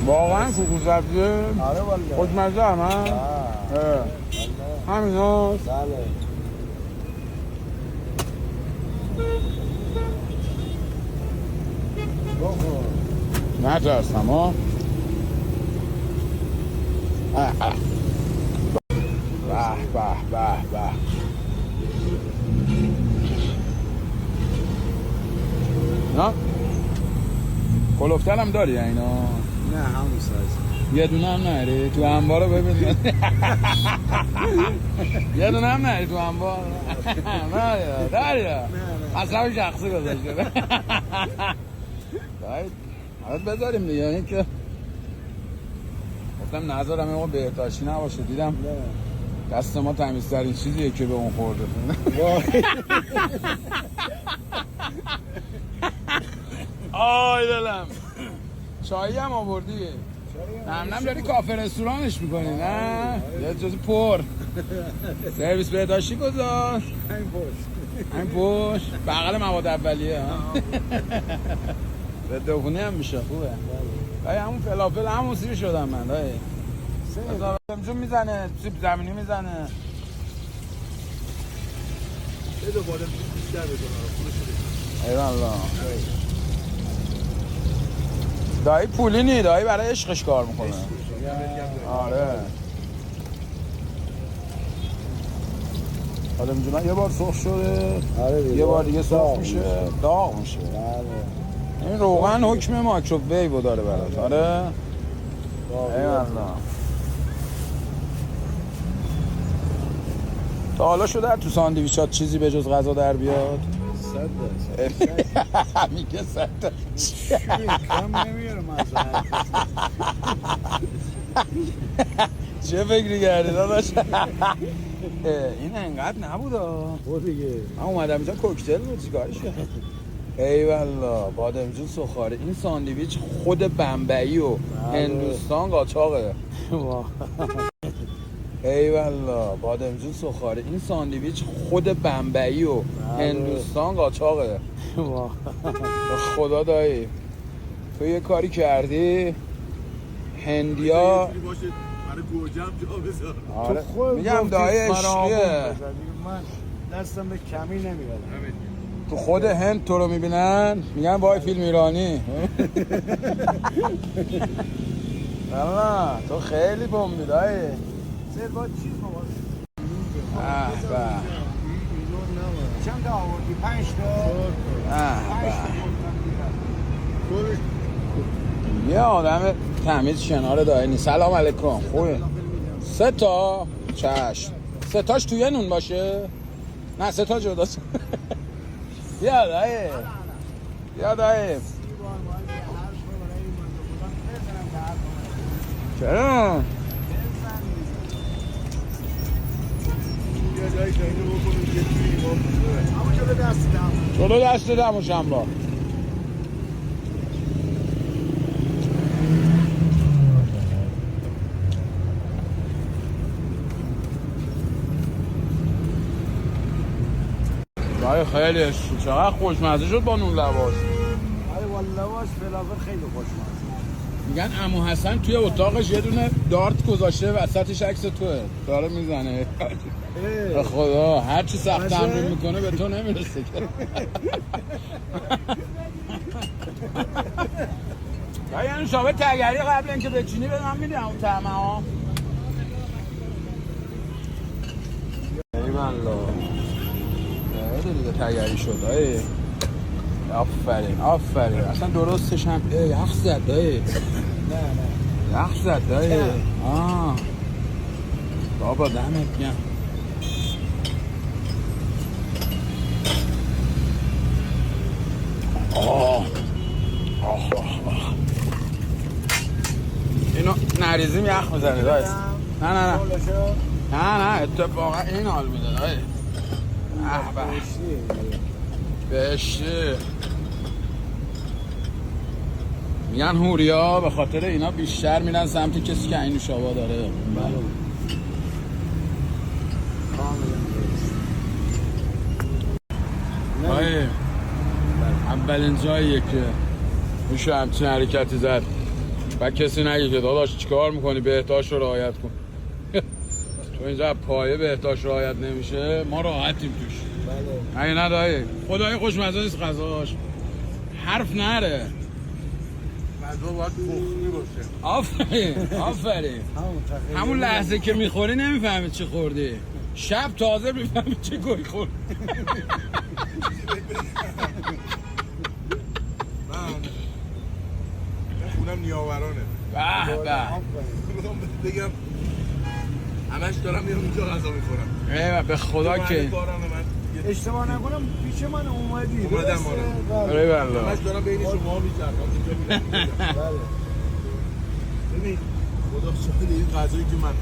واقعا کوکو سبزی؟ آره والله. خوشمزه هم هم؟ همین هست؟ بله. نترسم ها؟ به نه؟ کلوفتر هم داری اینا؟ نه همون سایز. یه دونه هم نهری تو انبار رو ببین. یه دونه هم نهری تو انبار. نه داری اصلا شخصی گذاشته. باید بذاریم دیگه. این که گفتم نذارم این موقع بهداشتی نباشه. دیدم دست ما تمیزترین چیزیه که به اون خورده. آی دلم. چایی هم آوردی؟ نم داری کافه رستورانش میکنی نه؟ یه جز پر سرویس بهداشتی گذار. این پشت بغل مواد اولیه ها. به دوخونی هم میشه خوبه. دایی همون فلافل همون سیر شدم من دایی. بادمجون میزنه، سیب زمینی میزنه. یه دو بادمجون بیشتر بزنم. ایوالله. دایی پولی نی، دایی برای عشقش کار میکنه. آره. بادمجون یه بار سرخ شده. آره یه بار دیگه سرخ میشه، داغ میشه. این روغن حکم مایکروویو داره برات. آره. ایوالله. تا حالا شده تو ساندویچات چیزی به جز غذا در بیاد؟ 100 میگه 100 کم نمیارم مثلا. چه فکری کردی داداش؟ این انقدر نبودا. خب دیگه من اومدم اینجا کوکتل بود چیکارش کردم؟ ایوالله بادمجون سوخاره. این ساندویچ خود بمبئی و هندوستان قاچاقه. ایوالله بادمجون سوخاره. این ساندویچ خود بمبئی و هندوستان قاچاقه. خدا دایی تو یه کاری کردی هندیا برای گوجم جا بذار. آره. میگم دایی عشقیه. من دستم به کمی نمیاد. تو خود هند تو رو میبینن میگن وای فیلم ایرانی. نه تو خیلی بمبی دایی. با چیز چند تا آوردی؟ 5 تا. یه آدم تمیز کنار دایی نیست. سلام علیکم. خوبه 3 تا چشم. 3 تاش توی نون باشه؟ نه 3 تا جداست. بیا دایی بیا دایی. چرا؟ جلو دست دموشم با دایی خیلی چقدر خوشمزه شد با نون لواش. آره والله لواش فلافل خیلی خوشمزه. میگن عمو حسن توی اتاقش یه دونه دارت گذاشته وسطش عکس توه داره میزنه. به خدا هر چی سخت تمرین میکنه به تو نمیرسه که. یعنی شابه تگری قبل اینکه بچینی به من میدیم اون طعمه ها. ایوالله خیلی دیگه تگری شد. آفرین اصلا درستش هم یخ زد دایی. نه یخ زد دایی. بابا دمت گرم. اینو نریزیم یخ میزنه دایی. نه اتفاقا این حال میده دایی. بهشتی میگن هوریا به خاطر اینا بیشتر میرن سمت کسی که این نوشابه داره. اولین جاییه که میشه همچین حرکتی زد. و کسی نگه که داداش چیکار میکنی بهداشت رو رعایت کن. تو اینجا پایه بهداشت رعایت نمیشه ما راحتیم توش. بله. اگه ندایی خدای خوشمزه نیست غذاش، حرف نره. غذا باید بخوری باشه. آفرین همون لحظه که میخوری نمیفهمی چی خوردی، شب تازه میفهمی چی گوی خوردی. من خونم نیاورانه. به به بگم همش دارم میام اینجا غذا میخورم. به خدا که اشتباه نکنم پیش من اومدی. اومدم آره والله. همش دارم بین شما میچرخم اینجا میرم. بله. ببین خدا شاهد این غذایی که من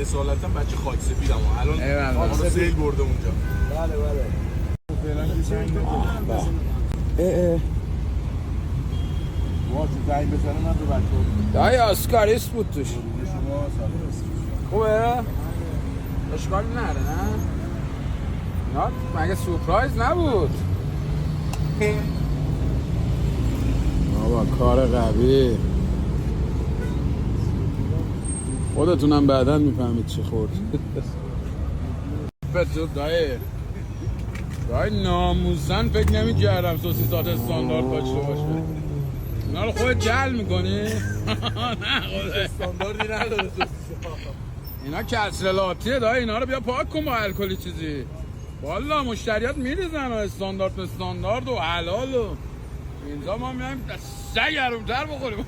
اصالتا بچه خاک سفیدم و الان ایوالله. سیل برده اونجا. بله بله. فعلا که زنگ ما تو زنگ بزنه من به بچه دایی آسکاریست بود توش. شما خوبه؟ اشکالی نره نه؟ نه مگه سورپرایز نبود؟ بابا کار قوی. خودتونم بعداً میفهمید چی خورد. بسید دایی ناموسن فکر نمی‌کردم سوسیسات استاندارد داشته باشه. اینا رو خودت جل میکنی؟ نه خدا استانداردی نداره. اینا کسرلاتیه دایی، اینا رو بیا پاک کن با الکلی چیزی. والا مشتریات میریزن استاندارد و حلال و اینجا ما میایم سگ حروم‌تر بخوریم.